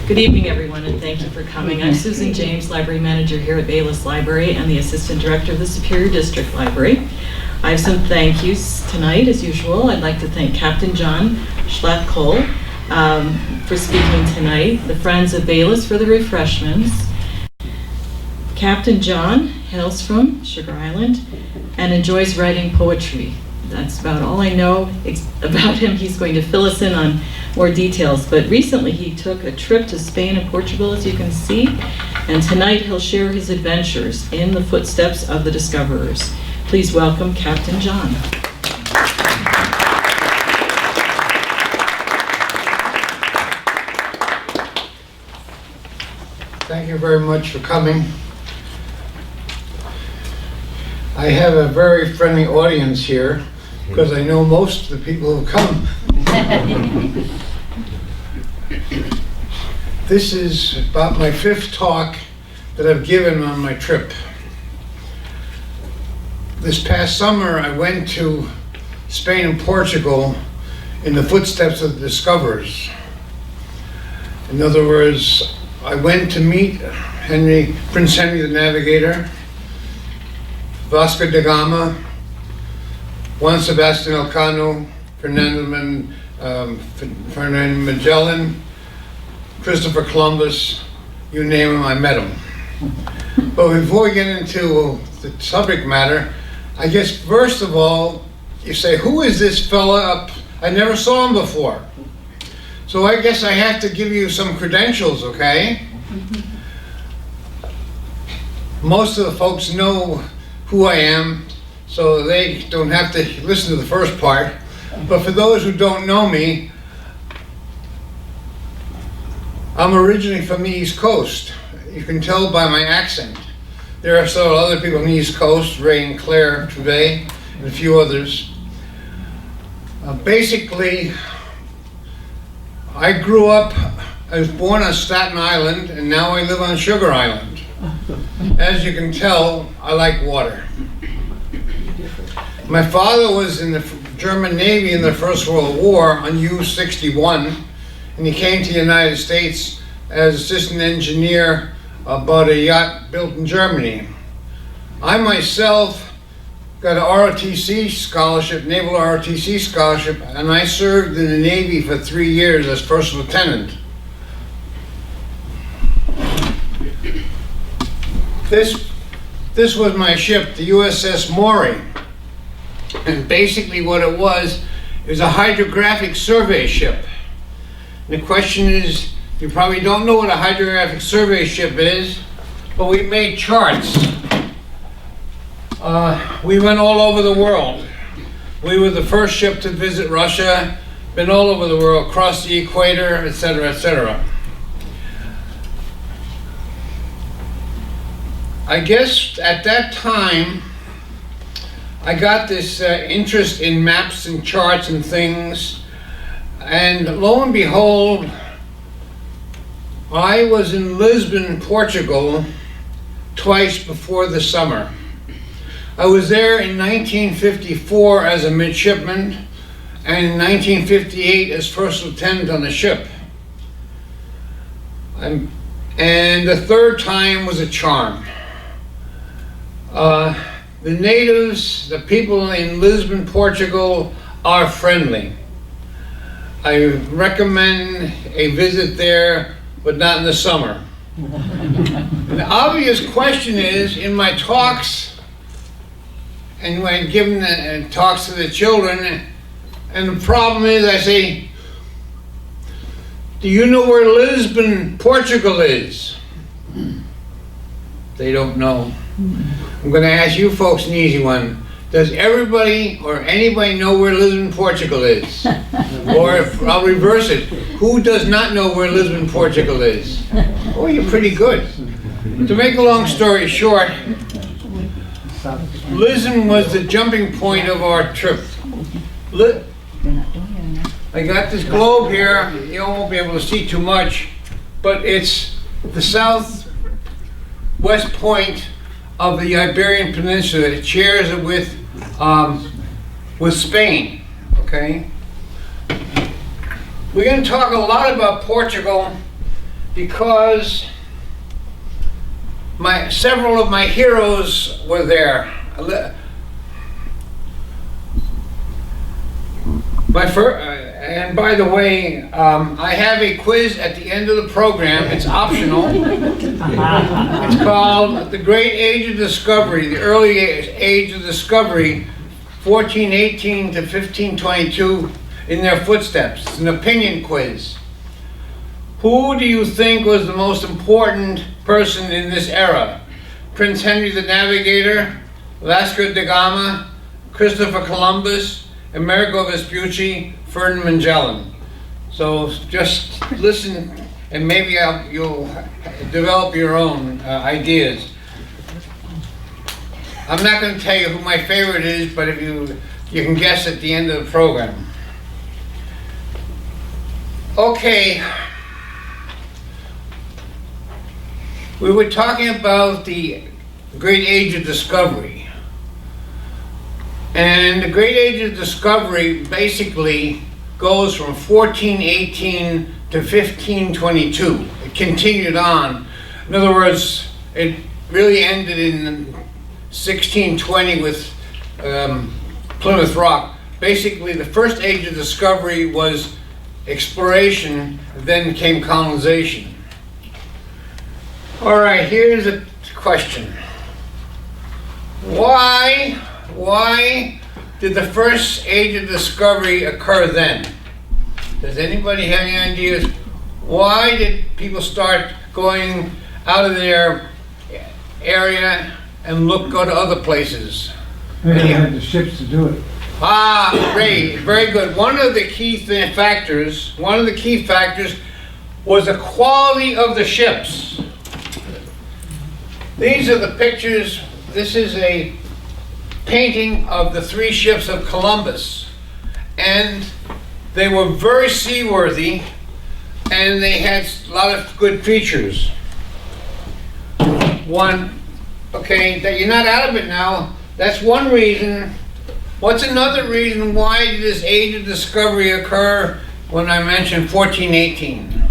Good evening, everyone, and thank you for coming. I'm Susan James, Library Manager here at Bayliss Library and the Assistant Director of the Superior District Library. I have some thank yous tonight, as usual. I'd like to thank Captain John Schlapkohl for speaking tonight, the Friends of Bayliss for the refreshments. Captain John hails from Sugar Island and enjoys writing poetry. That's about all I know about him. He's going to fill us in on more details, but recently he took a trip to Spain and Portugal, as you can see, and tonight he'll share his adventures in the footsteps of the discoverers. Please welcome Captain John. Thank you very much for coming. I have a very friendly audience here because I know most of the people who come. This is about my 5th talk that I've given on my trip. This past summer I went to Spain and Portugal in the footsteps of the discoverers. In other words, I went to meet Prince Henry the Navigator, Vasco da Gama, Juan Sebastian Elcano, Fernando Magellan, Christopher Columbus, you name him, I met him. But before we get into the subject matter, I guess first of all, you say, who is this fella up? I never saw him before. So I guess I have to give you some credentials, okay? Most of the folks know who I am, so they don't have to listen to the first part. But for those who don't know me, I'm originally from the East Coast. You can tell by my accent. There are several other people on the East Coast, Ray and Claire Trevay, and a few others. Basically, I grew up, I was born on Staten Island, and now I live on Sugar Island. As you can tell, I like water. My father was in the German Navy in the First World War on U-61, and he came to the United States as assistant engineer about a yacht built in Germany. I myself got an ROTC scholarship, Naval ROTC scholarship, and I served in the Navy for 3 years as first lieutenant. This was my ship, the USS Maury. And basically what it was a hydrographic survey ship. And the question is, you probably don't know what a hydrographic survey ship is, but we made charts. We went all over the world. We were the first ship to visit Russia, been all over the world, crossed the equator, etc., etc. I guess at that time, I got this interest in maps and charts and things, and lo and behold, I was in Lisbon, Portugal, twice before the summer. I was there in 1954 as a midshipman, and in 1958 as first lieutenant on the ship. And the third time was a charm. The natives, the people in Lisbon, Portugal, are friendly. I recommend a visit there, but not in the summer. The obvious question is, in my talks, and when I'm giving the talks to the children, and the problem is, I say, do you know where Lisbon, Portugal is? They don't know. I'm going to ask you folks an easy one. Does everybody or anybody know where Lisbon, Portugal is? Or I'll reverse it. Who does not know where Lisbon, Portugal is? Oh, you're pretty good. To make a long story short, Lisbon was the jumping point of our trip. I got this globe here. You won't be able to see too much, but it's the southwest point of the Iberian Peninsula. It shares it with Spain, okay? We're going to talk a lot about Portugal because several of my heroes were there. And by the way, I have a quiz at the end of the program. It's optional. It's called The Great Age of Discovery, the Early Age of Discovery, 1418 to 1522, in their footsteps. It's an opinion quiz. Who do you think was the most important person in this era? Prince Henry the Navigator, Vasco da Gama, Christopher Columbus, Amerigo Vespucci, Ferdinand Magellan. So just listen, and maybe you'll develop your own ideas. I'm not going to tell you who my favorite is, but if you can guess at the end of the program. Okay. We were talking about the Great Age of Discovery. And the Great Age of Discovery basically goes from 1418 to 1522. It continued on. In other words, it really ended in 1620 with Plymouth Rock. Basically, the first age of discovery was exploration, then came colonization. All right, here's a question. Why did the first age of discovery occur then? Does anybody have any ideas? Why did people start going out of their area and go to other places? They had the ships to do it. Ah, great, very good. One of the key factors was the quality of the ships. These are the pictures. This is a painting of the 3 ships of Columbus, and they were very seaworthy, and they had a lot of good features. Okay, that you're not out of it now. That's one reason. What's another reason why did this age of discovery occur when I mentioned 1418?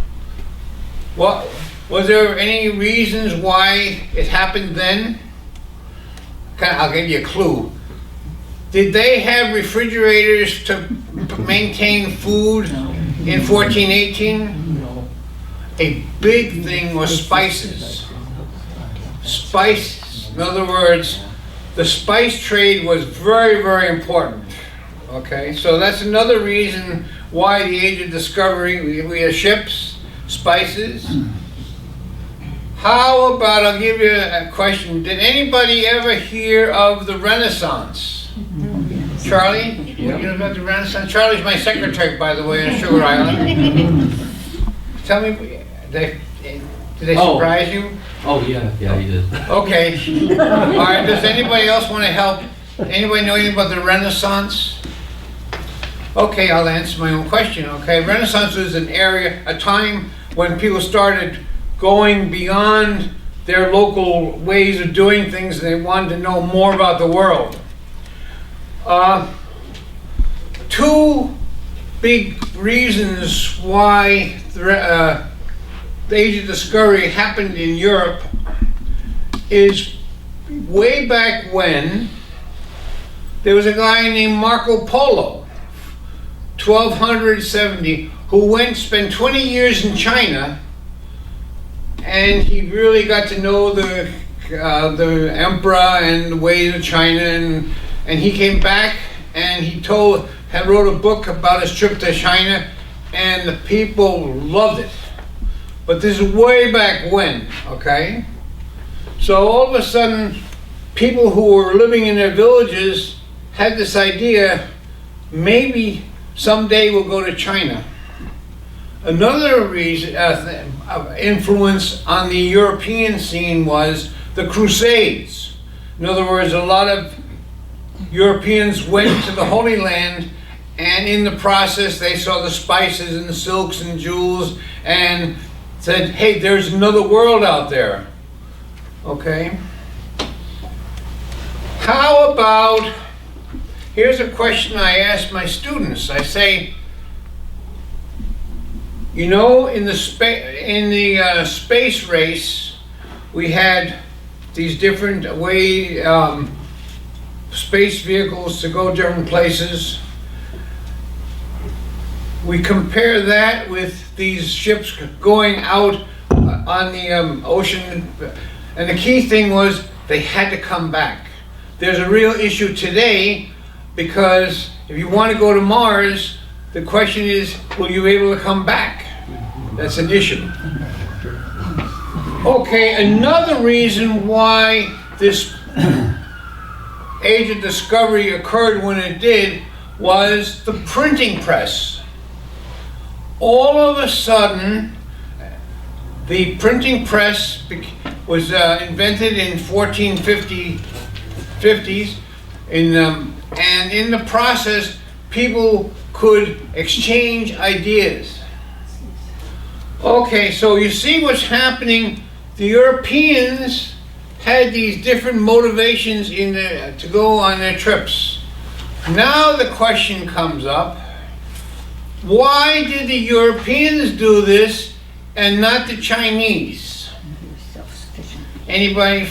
What was there any reasons why it happened then? I'll give you a clue. Did they have refrigerators to maintain food in 1418? No. A big thing was spices. Spices, in other words, the spice trade was very, very important. Okay, so that's another reason why the age of discovery, we have ships, spices. How about, I'll give you a question. Did anybody ever hear of the Renaissance? Charlie? Yeah. You know about the Renaissance? Charlie's my secretary, by the way, on Sugar Island. Tell me, did they surprise you? Oh, yeah, he did. Okay. All right, does anybody else want to help? Anybody know anything about the Renaissance? Okay, I'll answer my own question, okay? Renaissance was a time when people started going beyond their local ways of doing things, and they wanted to know more about the world. 2 big reasons why the age of discovery happened in Europe is way back when there was a guy named Marco Polo, 1270, who spent 20 years in China, and he really got to know the emperor and the ways of China, and he came back and he wrote a book about his trip to China, and the people loved it. But this is way back when, okay? So all of a sudden, people who were living in their villages had this idea, maybe someday we'll go to China. Another reason, influence on the European scene was the Crusades. In other words, a lot of Europeans went to the Holy Land, and in the process they saw the spices and the silks and jewels and said, hey, there's another world out there. Okay? How about, here's a question I ask my students. I say, You know, in the space race, we had these different space vehicles to go different places. We compare that with these ships going out on the ocean, and the key thing was they had to come back. There's a real issue today, because if you want to go to Mars, the question is, will you be able to come back? That's an issue. Okay, another reason why this age of discovery occurred when it did was the printing press. All of a sudden, the printing press was invented in 1450s, and in the process, people could exchange ideas. Okay, so you see what's happening. The Europeans had these different motivations to go on their trips. Now the question comes up, why did the Europeans do this and not the Chinese? Anybody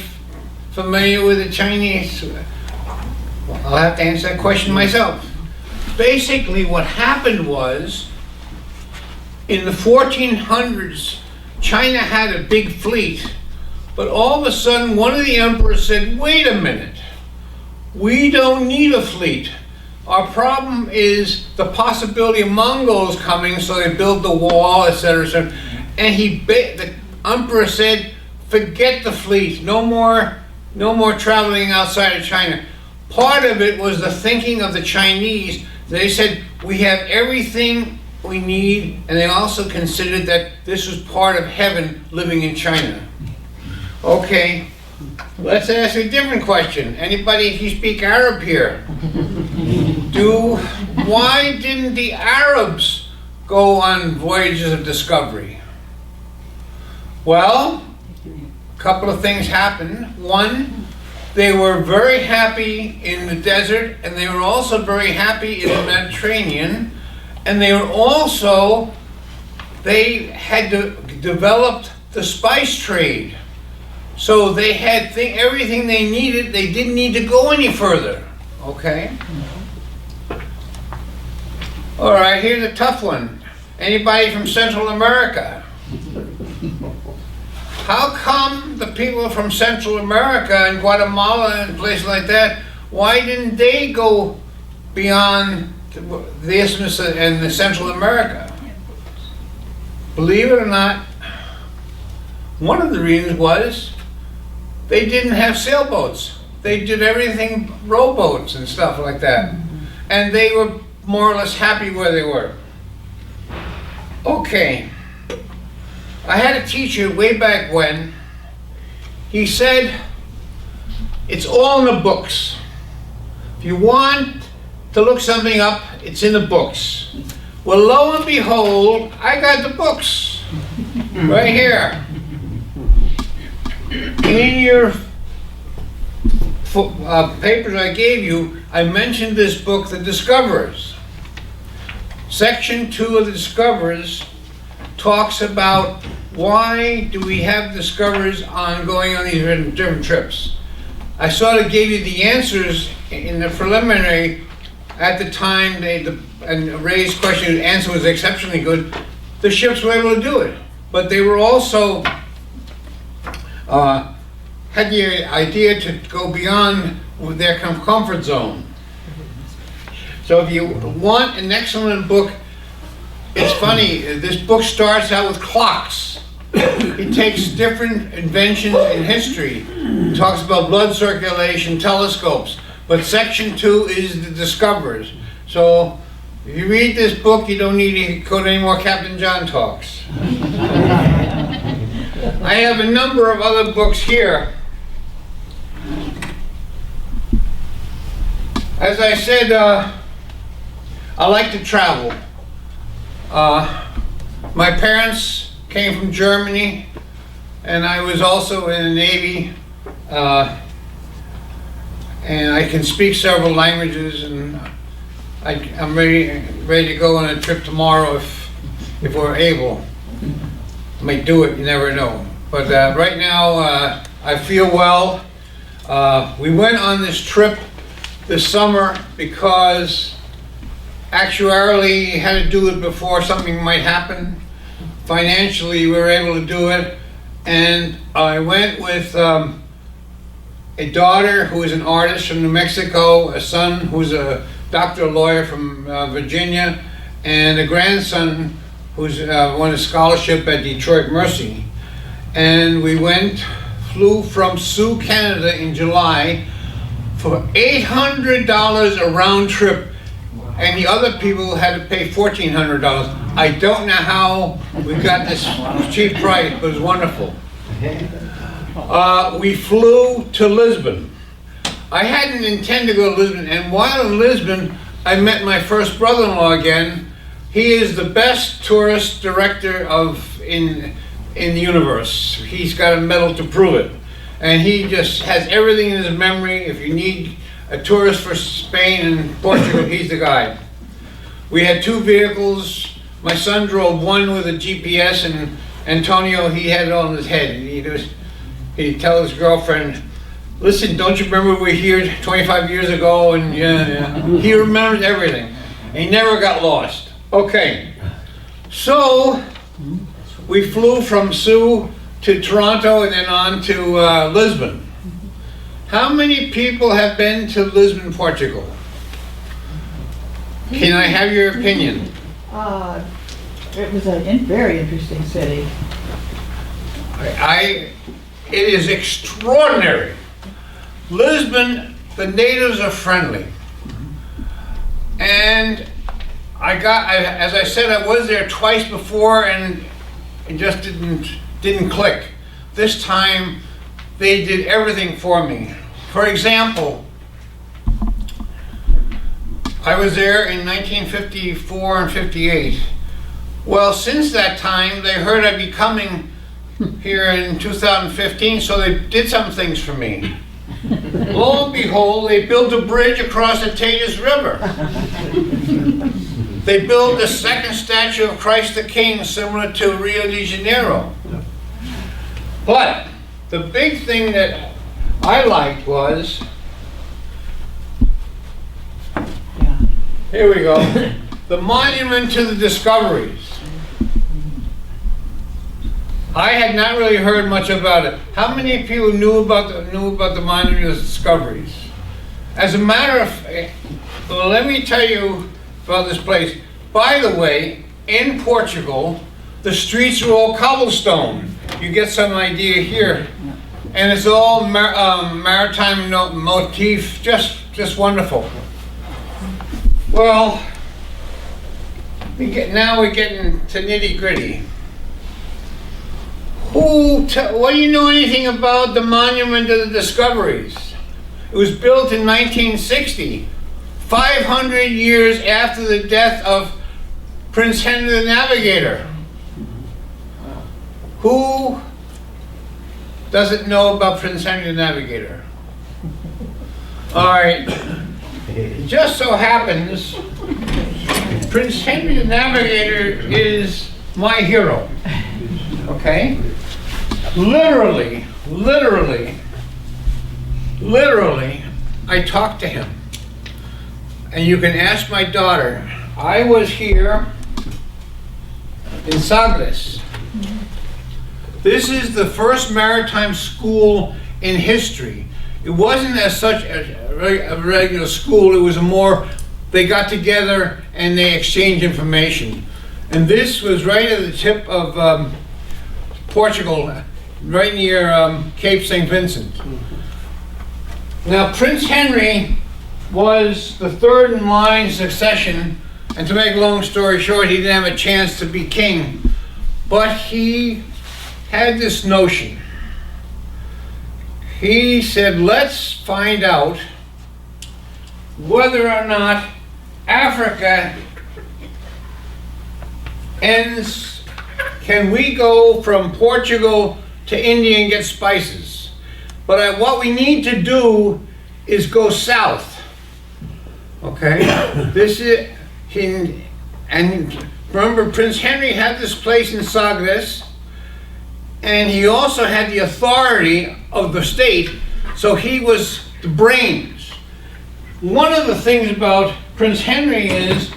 familiar with the Chinese? I'll have to answer that question myself. Basically what happened was, in the 1400s, China had a big fleet, but all of a sudden one of the emperors said, wait a minute, we don't need a fleet. Our problem is the possibility of Mongols coming, so they build the wall, etc., etc. And the emperor said, forget the fleet, no more traveling outside of China. Part of it was the thinking of the Chinese. They said, we have everything we need, and they also considered that this was part of heaven, living in China. Okay, let's ask a different question. Anybody who speak Arab here? Why didn't the Arabs go on voyages of discovery? Well, a couple of things happened. One, they were very happy in the desert, and they were also very happy in the Mediterranean, and they had developed the spice trade. So they had everything they needed. They didn't need to go any further. Okay? All right, here's a tough one. Anybody from Central America? How come the people from Central America and Guatemala and places like that, why didn't they go beyond the Isthmus and the Central America? Believe it or not, one of the reasons was they didn't have sailboats. They did everything rowboats and stuff like that. And they were more or less happy where they were. Okay. I had a teacher way back when. He said, it's all in the books. If you want to look something up, it's in the books. Well, lo and behold, I got the books right here. In your papers I gave you, I mentioned this book, The Discoverers. Section 2 of The Discoverers talks about why do we have discoverers going on these different trips. I sort of gave you the answers in the preliminary. At the time, and Ray's question and answer was exceptionally good. The ships were able to do it, but they were also had the idea to go beyond their comfort zone. So if you want an excellent book, it's funny, this book starts out with clocks. It takes different inventions in history. It talks about blood circulation, telescopes. But section 2 is the discoverers. So if you read this book, you don't need to go to any more Captain John talks. I have a number of other books here. As I said, I like to travel. My parents came from Germany, and I was also in the Navy, and I can speak several languages, and I'm ready to go on a trip tomorrow if if we're able. Might do it, you never know. But right now, I feel well. We went on this trip this summer because actuarially had to do it before something might happen. Financially, we were able to do it. And I went with a daughter who is an artist from New Mexico, a son who's a doctor lawyer from Virginia, and a grandson who's won a scholarship at Detroit Mercy. And we flew from Sioux, Canada in July for $800 a round trip, and the other people had to pay $1,400. I don't know how we got this cheap price, but it was wonderful. We flew to Lisbon. I hadn't intended to go to Lisbon, and while in Lisbon, I met my first brother-in-law again. He is the best tourist director in the universe. He's got a medal to prove it. And he just has everything in his memory. If you need a tourist for Spain and Portugal, he's the guy. We had 2 vehicles. My son drove one with a GPS, and Antonio, he had it all in his head. He'd tell his girlfriend, listen, don't you remember we were here 25 years ago? And yeah. He remembers everything. And he never got lost. Okay, so we flew from Sioux to Toronto and then on to Lisbon. How many people have been to Lisbon, Portugal? Can I have your opinion? It was a very interesting city. It is extraordinary. Lisbon, the natives are friendly. And as I said, I was there twice before and it just didn't click. This time, they did everything for me. For example, I was there in 1954 and 58. Well, since that time, they heard I'd be coming here in 2015, so they did some things for me. Lo and behold, they built a bridge across the Tagus River. They built the second statue of Christ the King, similar to Rio de Janeiro. But the big thing that I liked was, here we go, the monument to the discoveries. I had not really heard much about it. How many people knew about the monument to the discoveries? As a matter of, well, let me tell you about this place. By the way, in Portugal, the streets are all cobblestone. You get some idea here. And it's all maritime motif, just wonderful. Well, now we're getting to nitty gritty. What do you know anything about the Monument of the Discoveries? It was built in 1960, 500 years after the death of Prince Henry the Navigator. Who doesn't know about Prince Henry the Navigator? All right, it just so happens Prince Henry the Navigator is my hero, okay? Literally, I talked to him. And you can ask my daughter. I was here in Sagres. This is the first maritime school in history. It wasn't as such a regular school, it was they got together and they exchanged information. And this was right at the tip of Portugal, right near Cape St. Vincent. Now, Prince Henry was the third in line succession, and to make a long story short, he didn't have a chance to be king, but he had this notion. He said, let's find out whether or not Africa ends. Can we go from Portugal to India and get spices? But what we need to do is go south. Okay? This is and remember Prince Henry had this place in Sagres, and he also had the authority of the state, so he was the brains. One of the things about Prince Henry is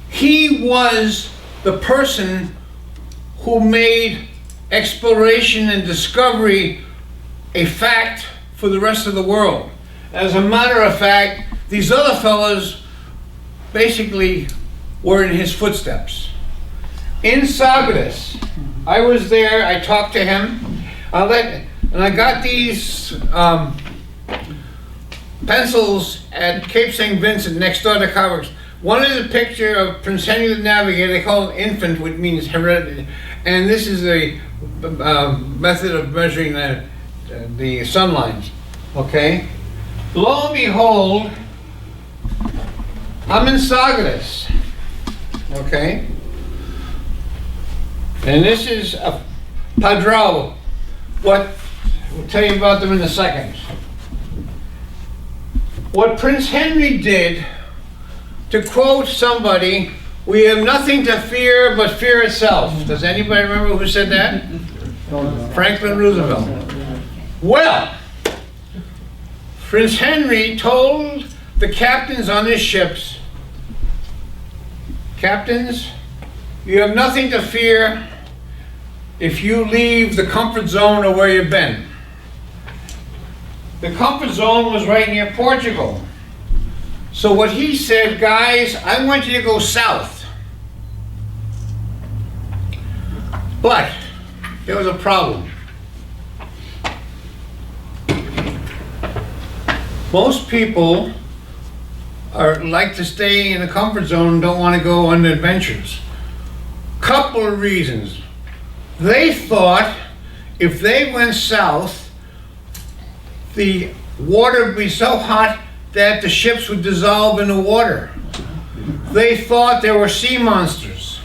he was the person who made exploration and discovery a fact for the rest of the world. As a matter of fact, these other fellows basically were in his footsteps. In Sagres, I was there, I talked to him, and I got these pencils at Cape St. Vincent next door to Coburgs. One is a picture of Prince Henry the Navigator, they call it infant, which means hereditary, and this is a method of measuring the sun lines, okay? Lo and behold, I'm in Sagres, okay? And this is a padrão. We'll tell you about them in a second. What Prince Henry did, to quote somebody, "We have nothing to fear but fear itself." Does anybody remember who said that? Franklin Roosevelt. Well, Prince Henry told the captains on his ships, "Captains, you have nothing to fear if you leave the comfort zone of where you've been." The comfort zone was right near Portugal. So what he said, guys, I want you to go south. But there was a problem. Most people like to stay in the comfort zone and don't want to go on adventures. Couple of reasons. They thought if they went south, the water would be so hot that the ships would dissolve in the water. They thought there were sea monsters.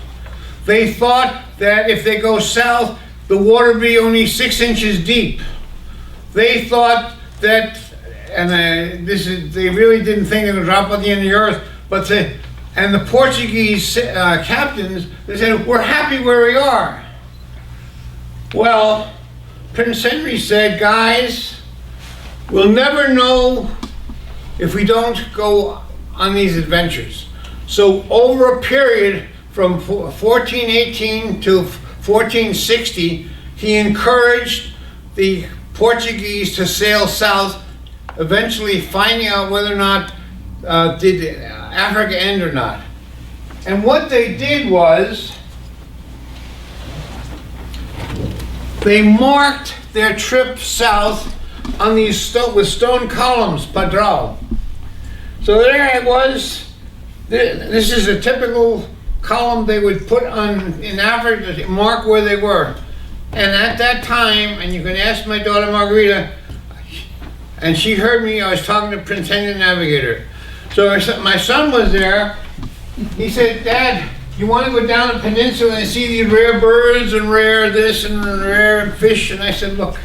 They thought that if they go south, the water would be only 6 inches deep. They thought that, and they really didn't think it would drop on the end of the earth, but the Portuguese captains, they said, we're happy where we are. Well, Prince Henry said, guys, we'll never know if we don't go on these adventures. So over a period from 1418 to 1460, he encouraged the Portuguese to sail south, eventually finding out whether or not did Africa end or not. And what they did was they marked their trip south on these with stone columns, padrão. So there it was. This is a typical column they would put on in Africa to mark where they were. And at that time, and you can ask my daughter Margarita, and she heard me, I was talking to Prince Henry the Navigator. So my son was there. He said, Dad, you want to go down the peninsula and see these rare birds and rare this and rare fish? And I said, look,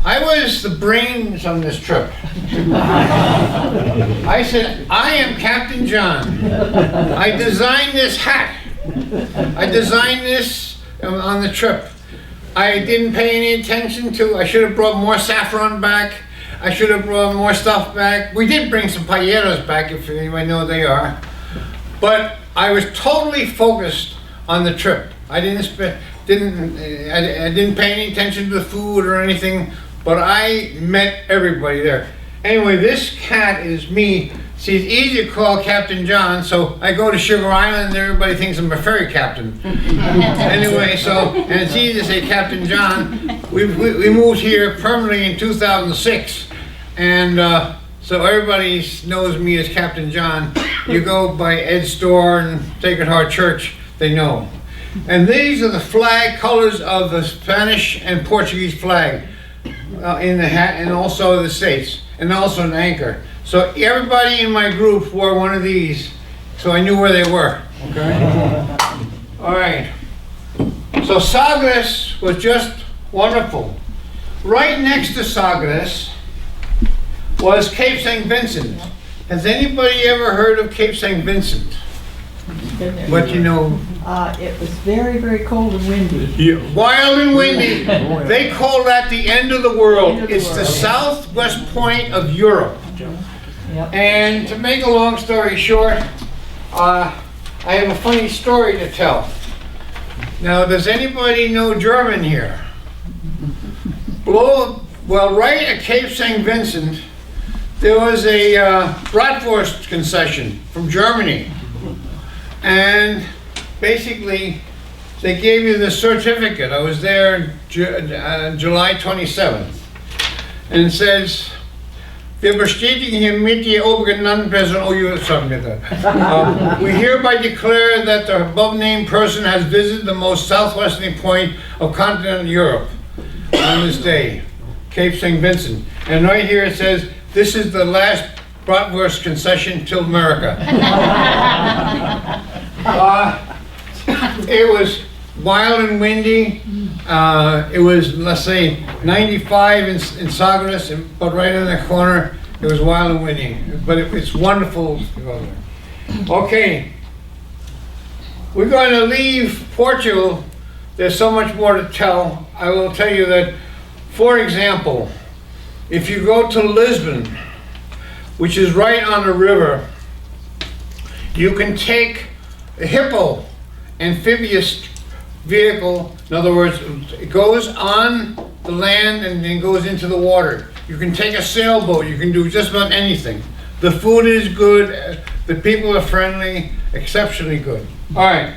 I was the brains on this trip. I said, I am Captain John. I designed this hat. I designed this on the trip. I didn't pay any attention to, I should have brought more saffron back. I should have brought more stuff back. We did bring some paelleros back, if anybody know what they are. But I was totally focused on the trip. I didn't pay any attention to the food or anything, but I met everybody there. Anyway, this cat is me. See, it's easy to call Captain John, so I go to Sugar Island and everybody thinks I'm a ferry captain. Anyway, and it's easy to say Captain John. We moved here permanently in 2006, and so everybody knows me as Captain John. You go by Ed's store and Sacred Heart Church, they know. And these are the flag colors of the Spanish and Portuguese flag in the hat, and also the States, and also an anchor. So everybody in my group wore one of these, so I knew where they were. Okay. All right. So Sagres was just wonderful. Right next to Sagres was Cape St. Vincent. Has anybody ever heard of Cape St. Vincent? been there. What you know? It was very, very cold and windy. Wild and windy. They call that the end of the world. End of the It's the world. southwest point of Europe. Yep. And to make a long story short, I have a funny story to tell. Now, does anybody know German here? Well, right at Cape St. Vincent, there was a bratwurst concession from Germany. And basically, they gave you the certificate. I was there July 27th. And it says, wir bestätigen hiermit die obergenannten Personen. Oh, you something like that. We hereby declare that the above-named person has visited the most southwesterly point of continental Europe on this day, Cape St. Vincent. And right here it says, this is the last bratwurst concession till America. It was wild and windy. It was, let's say, 95 in Sagres, but right in the corner, it was wild and windy. But it's wonderful to go there. Okay, we're going to leave Portugal. There's so much more to tell. I will tell you that, for example, if you go to Lisbon, which is right on the river, you can take a hippo amphibious vehicle. In other words, it goes on the land and then goes into the water. You can take a sailboat. You can do just about anything. The food is good. The people are friendly, exceptionally good. All right.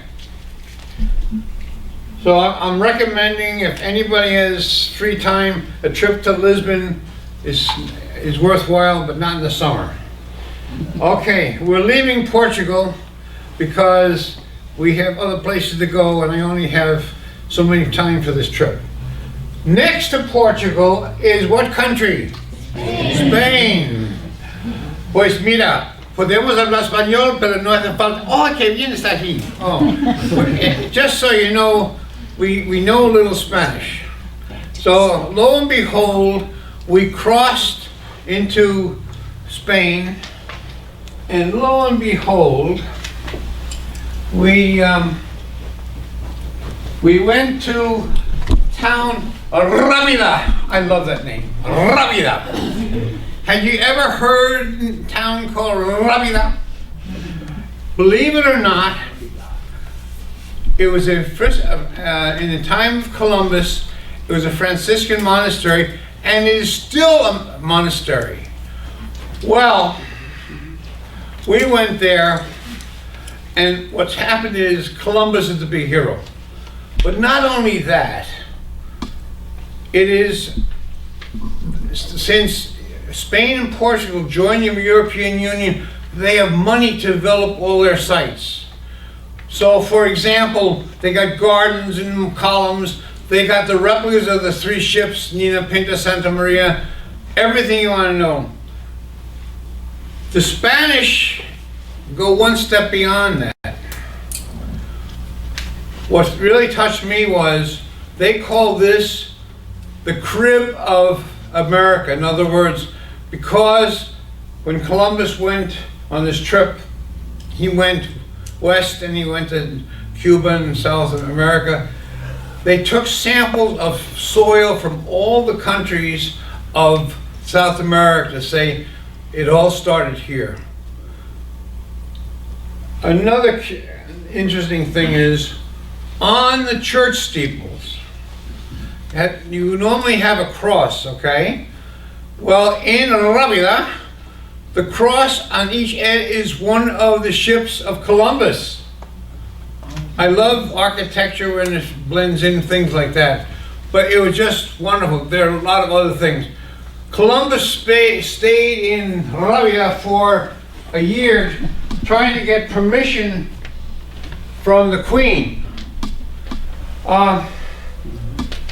So I'm recommending, if anybody has free time, a trip to Lisbon is worthwhile, but not in the summer. Okay, we're leaving Portugal because we have other places to go, and I only have so many time for this trip. Next to Portugal is what country? Spain. Pues mira, podemos hablar español, pero no hace falta. Oh, qué bien está aquí. Oh, just so you know, we know a little Spanish. So lo and behold, we crossed into Spain, and lo and behold, we went to town Rábida. I love that name, Rábida. Had you ever heard a town called Rábida? Believe it or not, it was in the time of Columbus. It was a Franciscan monastery, and it is still a monastery. Well, we went there, and what's happened is Columbus is the big hero. But not only that, it is, since Spain and Portugal joined the European Union, they have money to develop all their sites. So, for example, they got gardens and columns. They got the replicas of the three ships, Nina, Pinta, Santa Maria, everything you want to know. The Spanish go one step beyond that. What really touched me was they call this the crib of America. In other words, because when Columbus went on this trip, he went west and he went to Cuba and South America. They took samples of soil from all the countries of South America to say it all started here. Another interesting thing is, on the church steeples, you normally have a cross, okay? Well, in Rábida, the cross on each end is one of the ships of Columbus. I love architecture when it blends in things like that, but it was just wonderful. There are a lot of other things. Columbus stayed in Rábida for a year trying to get permission from the Queen.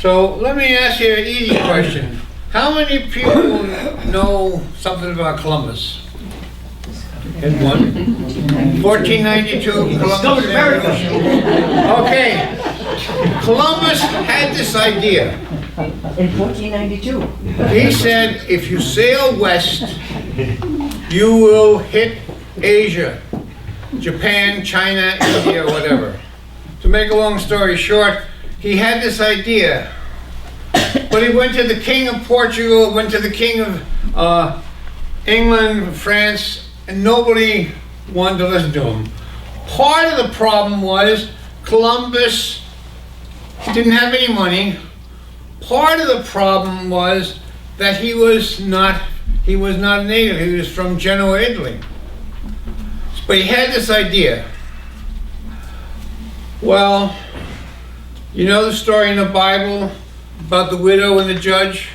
So let me ask you an easy question. How many people know something about Columbus? And one? 1492, Columbus. Okay. Columbus had this idea. In 1492. He said, if you sail west, you will hit Asia. Japan, China, India, whatever. To make a long story short, he had this idea, but he went to the King of Portugal, went to the King of England, France, and nobody wanted to listen to him. Part of the problem was Columbus didn't have any money. Part of the problem was that he was not a native. He was from Genoa, Italy. But he had this idea. Well, you know the story in the Bible about the widow and the judge?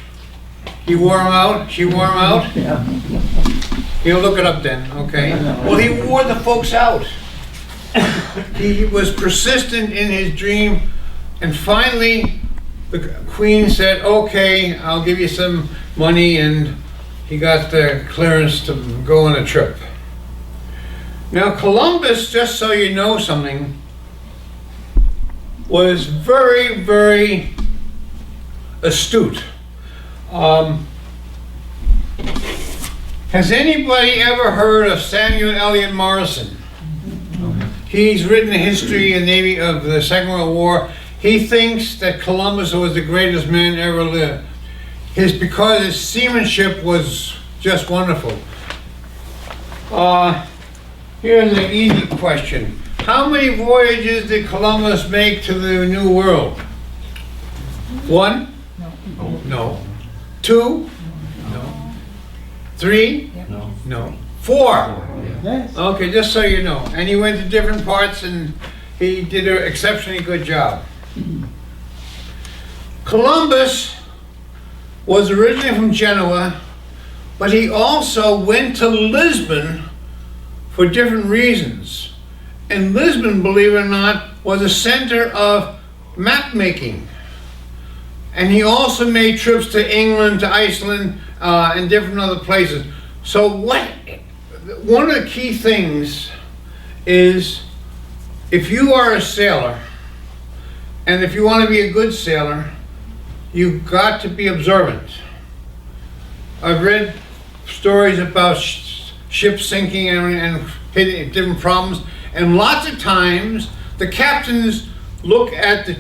He wore him out, she wore him out? Yeah. You'll look it up then, okay? Well, he wore the folks out. He was persistent in his dream, and finally the queen said, okay, I'll give you some money, and he got the clearance to go on a trip. Now Columbus, just so you know something, was very, very astute. Has anybody ever heard of Samuel Eliot Morison? He's written the history of Navy of the Second World War. He thinks that Columbus was the greatest man ever lived. Because his seamanship was just wonderful. Here's an easy question. How many voyages did Columbus make to the New World? 1? No. 2? No. 3? No. 4? Yes. Okay, just so you know. And he went to different parts and he did an exceptionally good job. Columbus was originally from Genoa, but he also went to Lisbon for different reasons. And Lisbon, believe it or not, was a center of map making. And he also made trips to England, to Iceland, and different other places. So one of the key things is, if you are a sailor, and if you want to be a good sailor, you've got to be observant. I've read stories about ships sinking and hitting different problems, and lots of times the captains look at the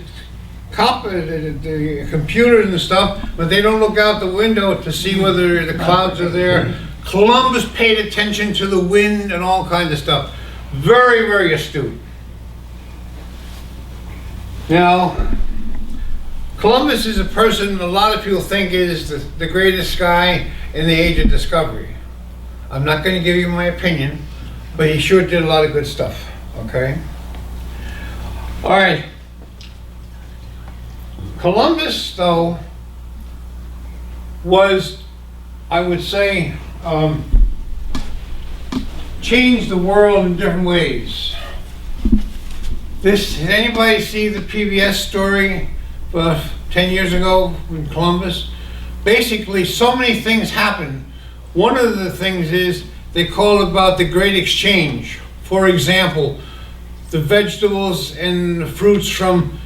computers and stuff, but they don't look out the window to see whether the clouds are there. Columbus paid attention to the wind and all kinds of stuff. Very, very astute. Now, Columbus is a person a lot of people think is the greatest guy in the age of discovery. I'm not going to give you my opinion, but he sure did a lot of good stuff, okay? All right. Columbus, though, was, I would say, changed the world in different ways. Did anybody see the PBS story 10 years ago in Columbus? Basically, so many things happened. One of the things is they call about the Great Exchange. For example, the vegetables and the fruits from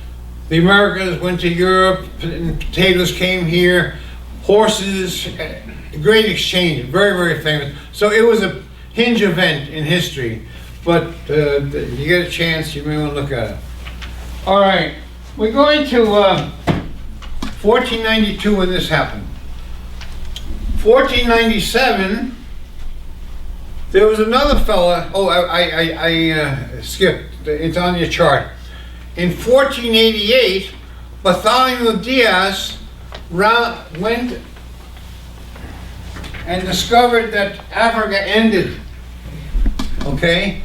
the Americas went to Europe, and potatoes came here, horses, the Great Exchange, very, very famous. So it was a hinge event in history, but you get a chance, you may want to look at it. All right, we're going to 1492 when this happened. 1497, there was another fella, I skipped, it's on your chart. In 1488, Bartholomew Diaz went and discovered that Africa ended. Okay?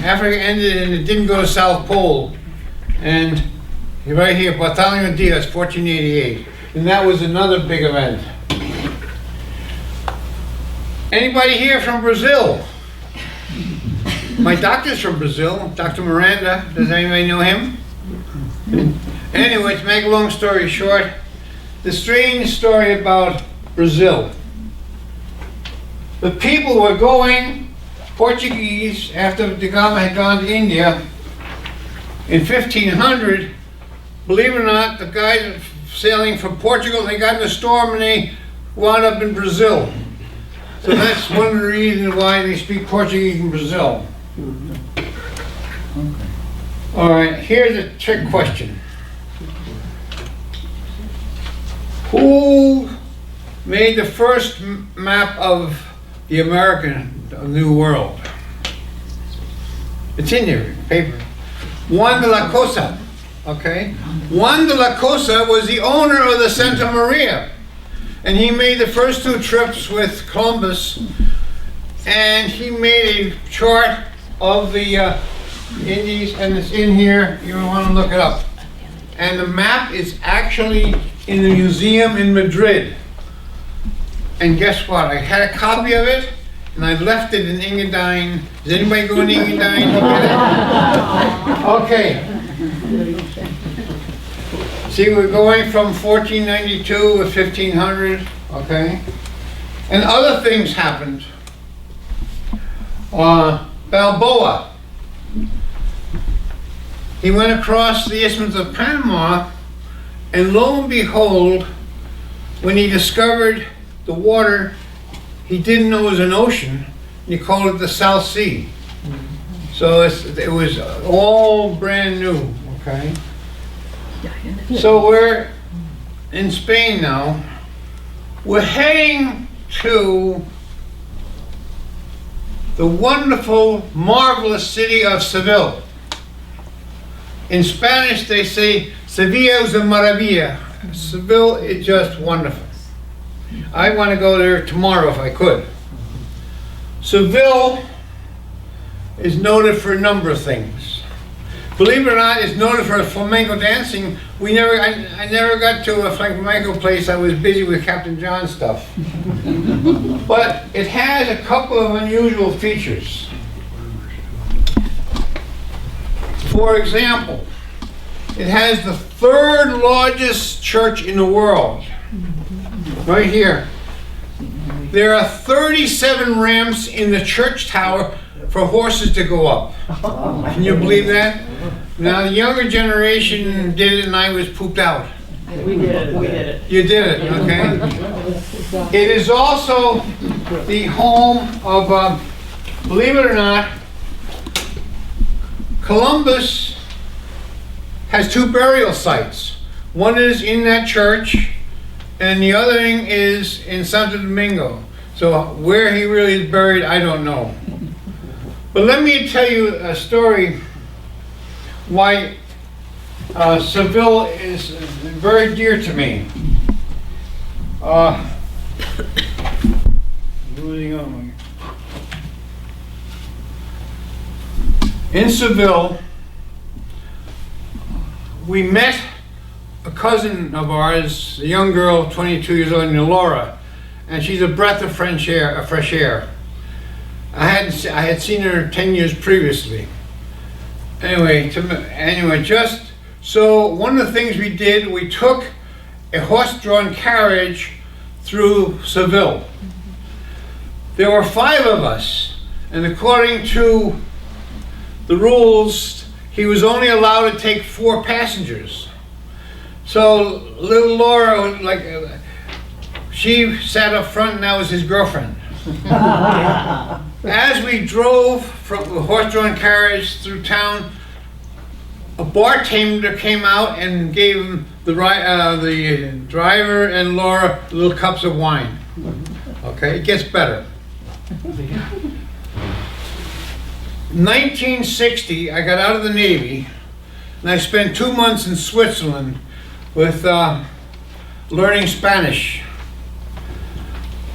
Africa ended and it didn't go to South Pole. And right here, Bartholomew Diaz, 1488. And that was another big event. Anybody here from Brazil? My doctor's from Brazil, Dr. Miranda. Does anybody know him? Anyway, to make a long story short, the strange story about Brazil. The people were going, Portuguese, after Da Gama had gone to India, in 1500, believe it or not, the guys sailing from Portugal, they got in a storm and they wound up in Brazil. So that's one of the reasons why they speak Portuguese in Brazil. All right, here's a trick question. Who made the first map of the American New World? It's in your paper. Juan de la Cosa, okay? Juan de la Cosa was the owner of the Santa Maria, and he made the first 2 trips with Columbus, and he made a chart of the Indies, and it's in here. You want to look it up. And the map is actually in the museum in Madrid. And guess what? I had a copy of it, and I left it in Engadine. Is anybody going to Engadine to get it? Okay. See, we're going from 1492 to 1500, okay? And other things happened. Balboa. He went across the Isthmus of Panama, and lo and behold, when he discovered the water, he didn't know it was an ocean, and he called it the South Sea. So it was all brand new, okay? So we're in Spain now. We're heading to the wonderful, marvelous city of Seville. In Spanish, they say, Sevilla es una maravilla. Seville is just wonderful. I want to go there tomorrow if I could. Seville is noted for a number of things. Believe it or not, it's noted for flamenco dancing. I never got to a flamenco place. I was busy with Captain John stuff. But it has a couple of unusual features. For example, it has the 3rd largest church in the world. Right here. There are 37 ramps in the church tower for horses to go up. Can you believe that? Now the younger generation did it and I was pooped out. We did it. You did it, okay? It is also the home of, believe it or not, Columbus has 2 burial sites. One is in that church, and the other thing is in Santo Domingo. So where he really is buried, I don't know. But let me tell you a story why Seville is very dear to me. Moving on. In Seville, we met a cousin of ours, a young girl, 22 years old, named Laura, and she's a breath of fresh air. I had seen her 10 years previously. Anyway, just so one of the things we did, we took a horse-drawn carriage through Seville. There were 5 of us, and according to the rules, he was only allowed to take 4 passengers. So little Laura, she sat up front, and that was his girlfriend. As we drove from the horse-drawn carriage through town, a bartender came out and gave him the driver and Laura little cups of wine. Okay, it gets better. 1960, I got out of the Navy, and I spent 2 months in Switzerland with learning Spanish.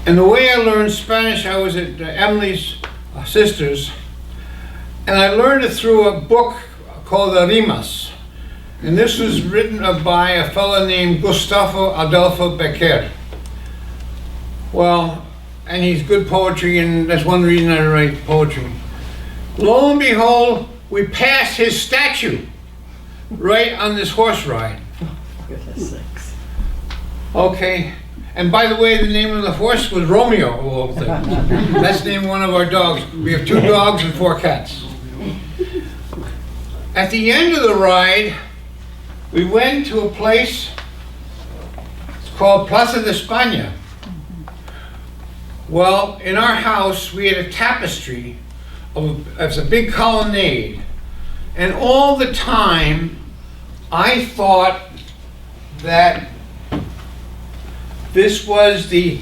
And the way I learned Spanish, I was at Emily's sister's, and I learned it through a book called the Rimas. And this was written by a fellow named Gustavo Adolfo Becker. Well, and he's good poetry, and that's one reason I write poetry. Lo and behold, we passed his statue right on this horse ride. Okay, and by the way, the name of the horse was Romeo, of all things. That's the name of one of our dogs. We have 2 dogs and 4 cats. At the end of the ride, we went to a place called Plaza de España. Well, in our house, we had a tapestry it's a big colonnade. And all the time, I thought that this was the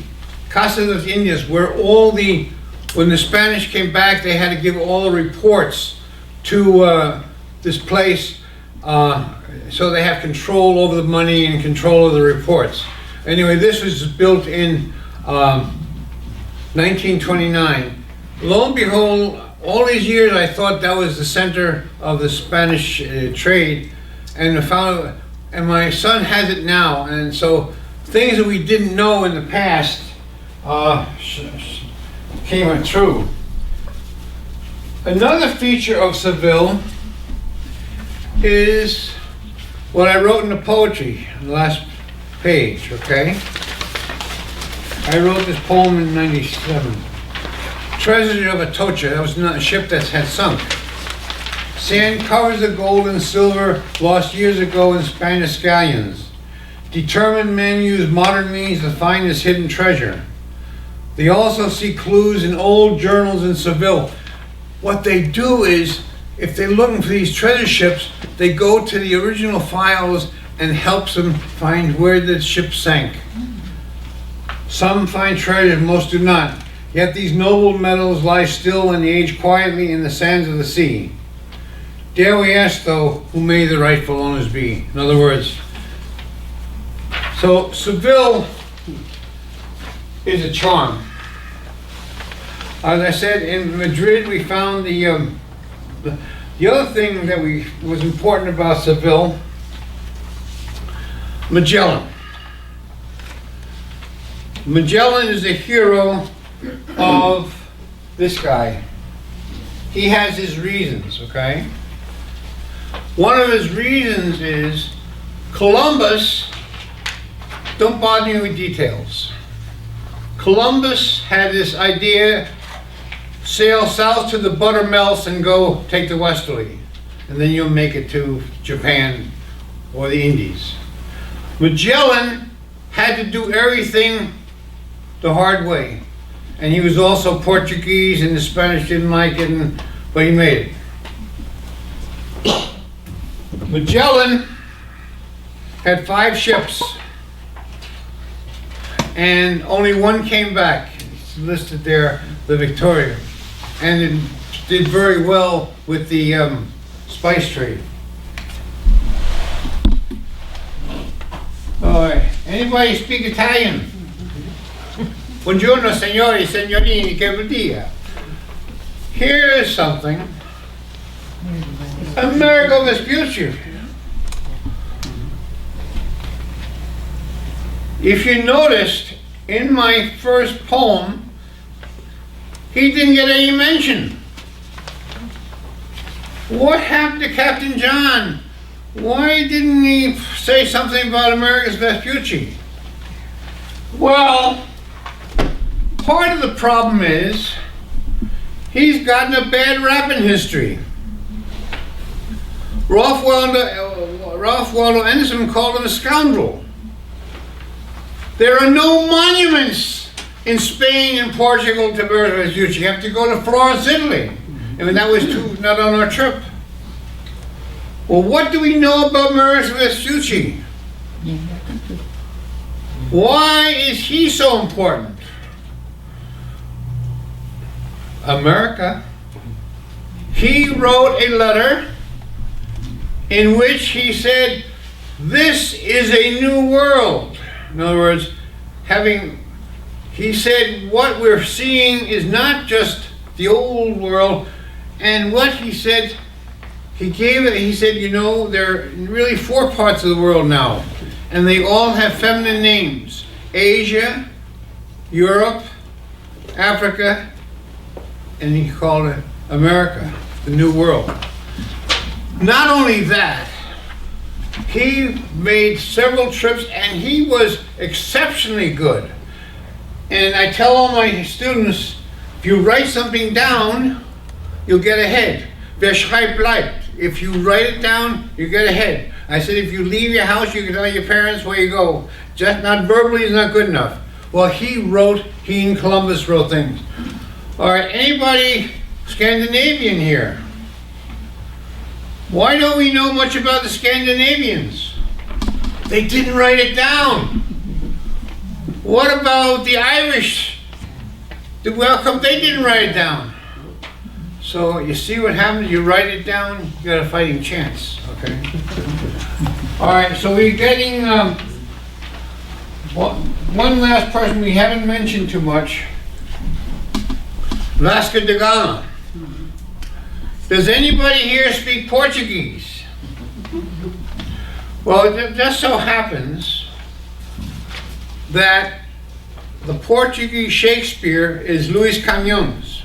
Casa de los Indios, where when the Spanish came back, they had to give all the reports to this place, so they have control over the money and control of the reports. Anyway, this was built in 1929. Lo and behold, all these years I thought that was the center of the Spanish trade, and and my son has it now, and so things that we didn't know in the past came true. Another feature of Seville is what I wrote in the poetry, the last page, okay? I wrote this poem in '97. Treasure of Atocha, that was not a ship that had sunk. Sand covers the gold and silver lost years ago in Spanish galleons. Determined men use modern means to find this hidden treasure. They also see clues in old journals in Seville. What they do is, if they're looking for these treasure ships, they go to the original files and helps them find where the ship sank. Some find treasure, most do not. Yet these noble metals lie still and age quietly in the sands of the sea. Dare we ask, though, who may the rightful owners be? In other words, so Seville is a charm. As I said, in Madrid we found the other thing that was important about Seville, Magellan. Magellan is a hero of this guy. He has his reasons, okay? One of his reasons is Columbus, don't bother me with details. Columbus had this idea, sail south to the buttermilks and go take the westerly, and then you'll make it to Japan or the Indies. Magellan had to do everything the hard way. And he was also Portuguese, and the Spanish didn't like it, but he made it. Magellan had 5 ships, and only one came back. It's listed there, the Victoria, and it did very well with the spice trade. All right, anybody speak Italian? Buongiorno, signori, signorini, che vuol dire? Here is something. Amerigo Vespucci. If you noticed, in my first poem, he didn't get any mention. What happened to Captain John? Why didn't he say something about Amerigo Vespucci? Well, part of the problem is he's gotten a bad rap in history. Ralph Waldo Emerson called him a scoundrel. There are no monuments in Spain and Portugal to Amerigo Vespucci. You have to go to Florence, Italy. I mean, that was not on our trip. Well, what do we know about Amerigo Vespucci? Why is he so important? America. He wrote a letter in which he said, this is a new world. In other words, he said what we're seeing is not just the old world. And what he said, he said, you know, there are really 4 parts of the world now. And they all have feminine names. Asia, Europe, Africa, and he called it America, the New World. Not only that, he made several trips and he was exceptionally good. And I tell all my students, if you write something down, you'll get ahead. Wer schreibt bleibt. If you write it down, you get ahead. I said, if you leave your house, you can tell your parents where you go. Just not verbally is not good enough. Well, he and Columbus wrote things. All right, anybody Scandinavian here. Why don't we know much about the Scandinavians? They didn't write it down. What about the Irish? Welcome, they didn't write it down. So you see what happens, you write it down, you got a fighting chance, okay? All right, so we're getting one last person we haven't mentioned too much. Vasco da Gama. Does anybody here speak Portuguese? Well, it just so happens that the Portuguese Shakespeare is Luis Camões.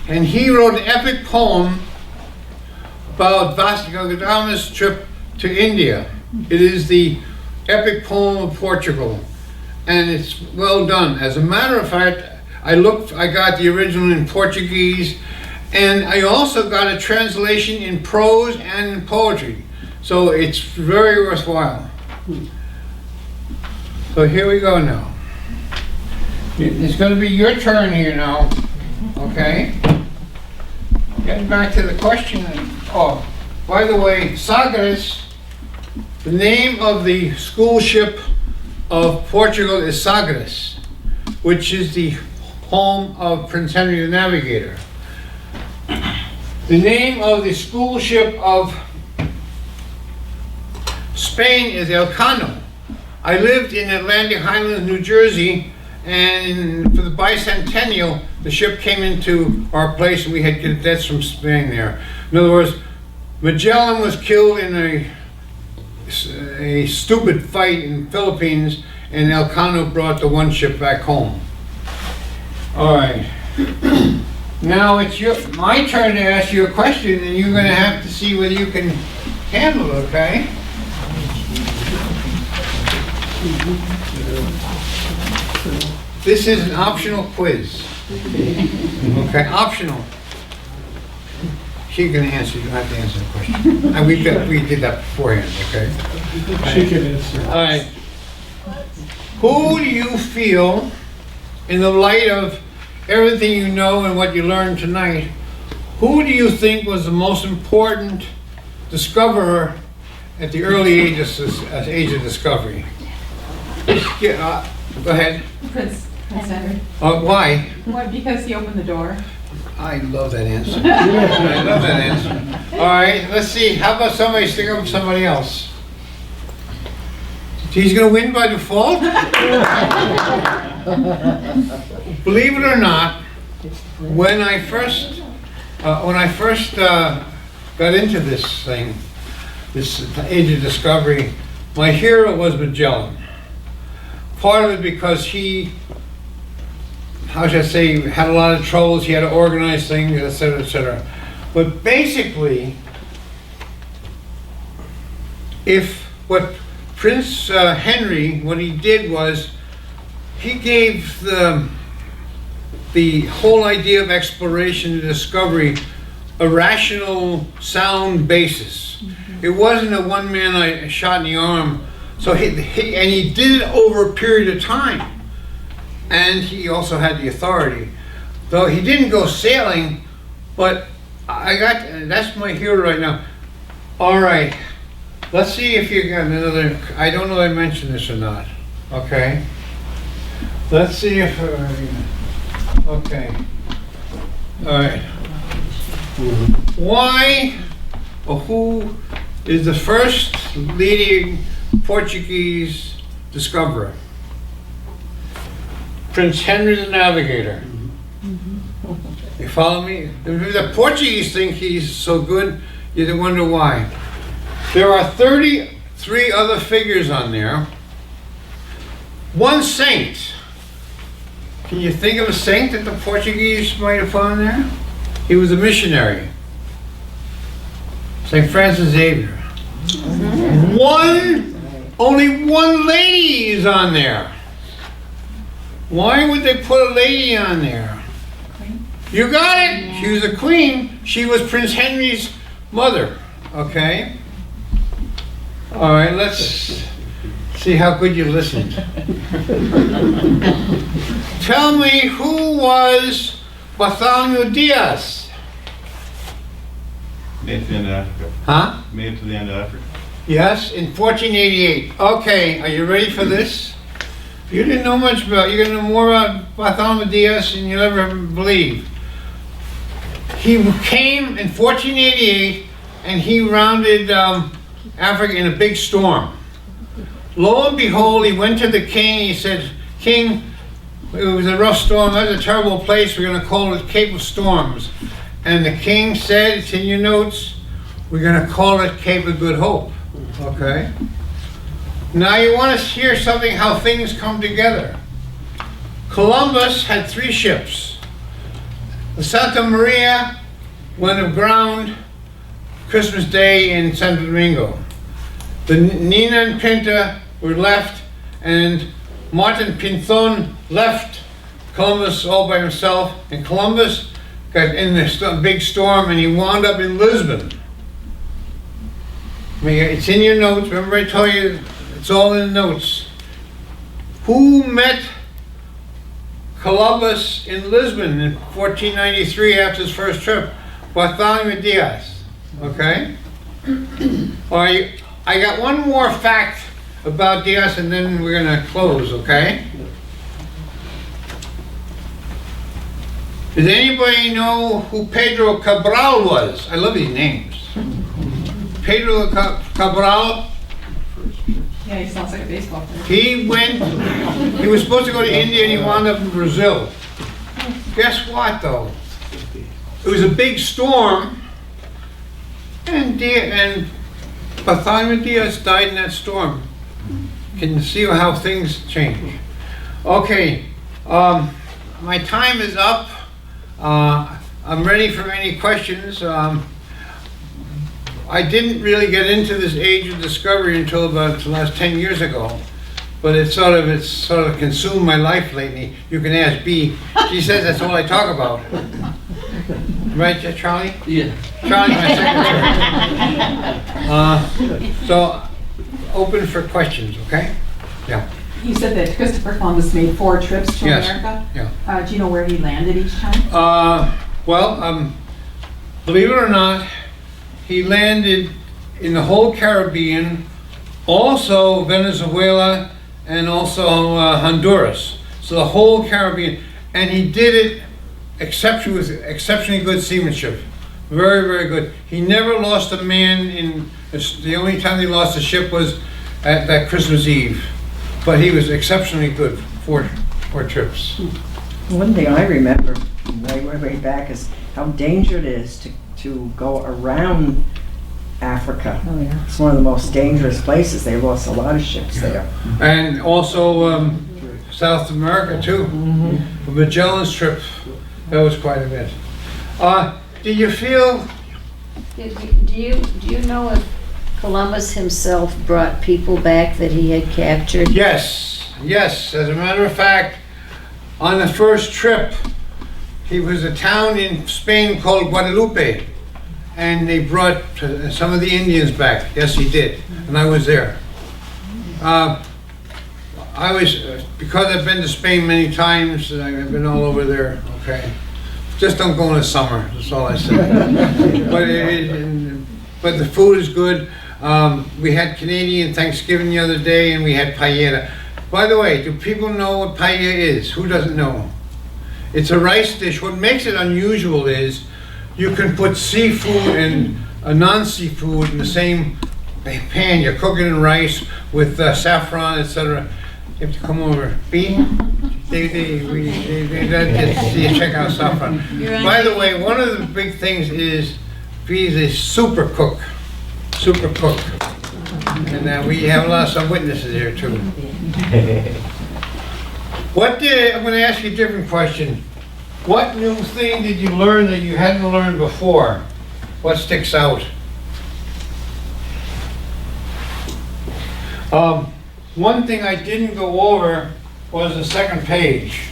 And he wrote an epic poem about Vasco da Gama's trip to India. It is the epic poem of Portugal, and it's well done. As a matter of fact, I got the original in Portuguese, and I also got a translation in prose and in poetry. So it's very worthwhile. So here we go now. It's going to be your turn here now, okay? Getting back to the question. Oh, by the way, Sagres, the name of the school ship of Portugal is Sagres, which is the home of Prince Henry the Navigator. The name of the school ship of Spain is Elcano. I lived in Atlantic Highlands, New Jersey, and for the bicentennial, the ship came into our place and we had cadets from Spain there. In other words, Magellan was killed in a stupid fight in the Philippines, and Elcano brought the one ship back home. All right. Now it's my turn to ask you a question, and you're going to have to see whether you can handle it, okay? This is an optional quiz. Okay, optional. She can answer, you don't have to answer the question. And we did that beforehand, okay? She can answer. All right. Who do you feel, in the light of everything you know and what you learned tonight, who do you think was the most important discoverer at the early age of discovery? Go ahead. Prince Henry. Why? Why? Because he opened the door. I love that answer. I love that answer. All right, let's see. How about somebody stick up with somebody else? He's going to win by default? Believe it or not, when I first got into this thing, this age of discovery, my hero was Magellan. Part of it because he, how should I say, had a lot of troubles, he had to organize things, etc., etc. But basically, what Prince Henry, what he did was, he gave the whole idea of exploration and discovery a rational, sound basis. It wasn't a one-man shot in the arm. So he did it over a period of time. And he also had the authority. Though he didn't go sailing, but that's my hero right now. All right, let's see if you got another, I don't know if I mentioned this or not, okay? Let's see if, okay. All right. Why or who is the first leading Portuguese discoverer? Prince Henry the Navigator. You follow me? The Portuguese think he's so good, you wonder why. There are 33 other figures on there. One saint. Can you think of a saint that the Portuguese might have found there? He was a missionary. St. Francis Xavier. Only one lady is on there. Why would they put a lady on there? You got it. She was a queen. She was Prince Henry's mother. Okay. All right. Let's see how good you listened. Tell me, who was Bartholomew Diaz. Made it to the end of Africa. Huh? Made it to the end of Africa. Yes, in 1488. Okay, are you ready for this? You didn't know much about, you're gonna know more about Bartholomew Diaz than you'll ever believe. He came in 1488 and he rounded Africa in a big storm. Lo and behold, he went to the king, he said, "King, it was a rough storm, that's a terrible place, we're gonna call it Cape of Storms." And the king said, it's in your notes, "We're gonna call it Cape of Good Hope." Okay? Now you want to hear something, how things come together. Columbus had 3 ships. The Santa Maria went aground Christmas Day in Santo Domingo. The Nina and Pinta were left, and Martin Pinzon left Columbus all by himself, and Columbus got in this big storm and he wound up in Lisbon. I mean, it's in your notes, remember I told you, it's all in the notes. Who met Columbus in Lisbon in 1493 after his first trip? Bartholomew Diaz, okay? All right, I got one more fact about Diaz and then we're gonna close, okay? Does anybody know who Pedro Cabral was? I love these names. Pedro Cabral, Yeah, he sounds like a baseball player. he was supposed to go to India and he wound up in Brazil. Guess what though? It was a big storm and Bartholomew Diaz died in that storm. Can you see how things change? Okay, my time is up. I'm ready for any questions. I didn't really get into this age of discovery until about the last 10 years ago, but it's sort of consumed my life lately. You can ask B. She says that's all I talk about. Right, Charlie? Yeah. Charlie's my secretary. So, open for questions, okay? Yeah. You said that Christopher Columbus made 4 trips to Yes. America? Yeah. Do you know where he landed each time? Believe it or not, he landed in the whole Caribbean, also Venezuela, and also Honduras. So the whole Caribbean, and he did it with exceptionally good seamanship. Very, very good. He never lost a man in, the only time he lost a ship was at that Christmas Eve. But he was exceptionally good for trips. One thing I remember way back is how dangerous it is to go around Africa. Oh, yeah. It's one of the most dangerous places. They lost a lot of ships there. And also South America too. The Magellan's trip, that was quite a bit. Do you feel, Do you know if Columbus himself brought people back that he had captured? yes, as a matter of fact, on the first trip, he was a town in Spain called Guadalupe, and they brought some of the Indians back. Yes, he did, and I was there. Because I've been to Spain many times, and I've been all over there, okay? Just don't go in the summer, that's all I say. But the food is good. We had Canadian Thanksgiving the other day, and we had paella. By the way, do people know what paella is? Who doesn't know? It's a rice dish. What makes it unusual is you can put seafood and non-seafood in the same pan. You're cooking in rice with saffron, etc. You have to come over. B? You check out saffron. By the way, one of the big things is B's a super cook. Super cook. And we have some witnesses here too. I'm going to ask you a different question. What new thing did you learn that you hadn't learned before? What sticks out? One thing I didn't go over was the second page.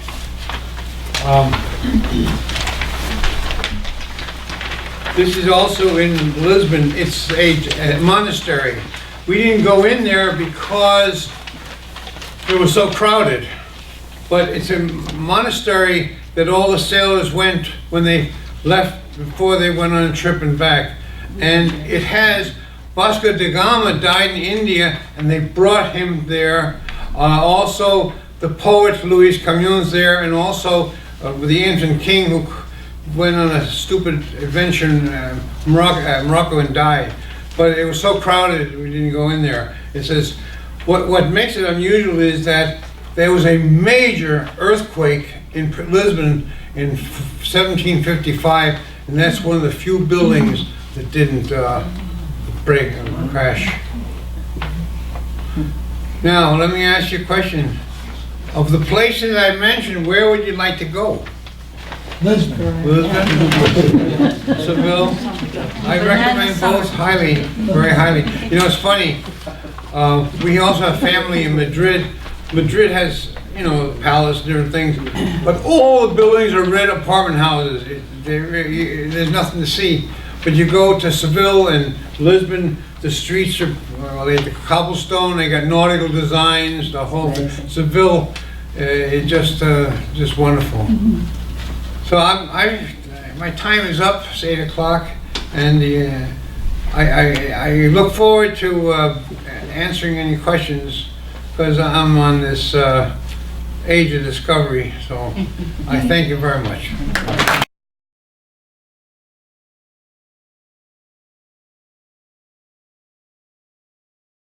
This is also in Lisbon. It's a monastery. We didn't go in there because it was so crowded. But it's a monastery that all the sailors went when they left, before they went on a trip and back. And it has, Vasco da Gama died in India and they brought him there. Also, the poet Luis Camões there, and also the infant king who went on a stupid adventure in Morocco and died. But it was so crowded, we didn't go in there. It says, what makes it unusual is that there was a major earthquake in Lisbon in 1755, and that's one of the few buildings that didn't break and crash. Now, let me ask you a question. Of the places I mentioned, where would you like to go? Lisbon. Lisbon? Seville? I recommend both highly, very highly. You know, it's funny, we also have family in Madrid. Madrid has, you know, palace, different things, but all the buildings are red apartment houses. There's nothing to see. But you go to Seville and Lisbon, the streets are, well, they have the cobblestone, they got nautical designs, the whole Seville, it's just wonderful. So my time is up, it's 8 o'clock, and I look forward to answering any questions, because I'm on this age of discovery, so I thank you very much.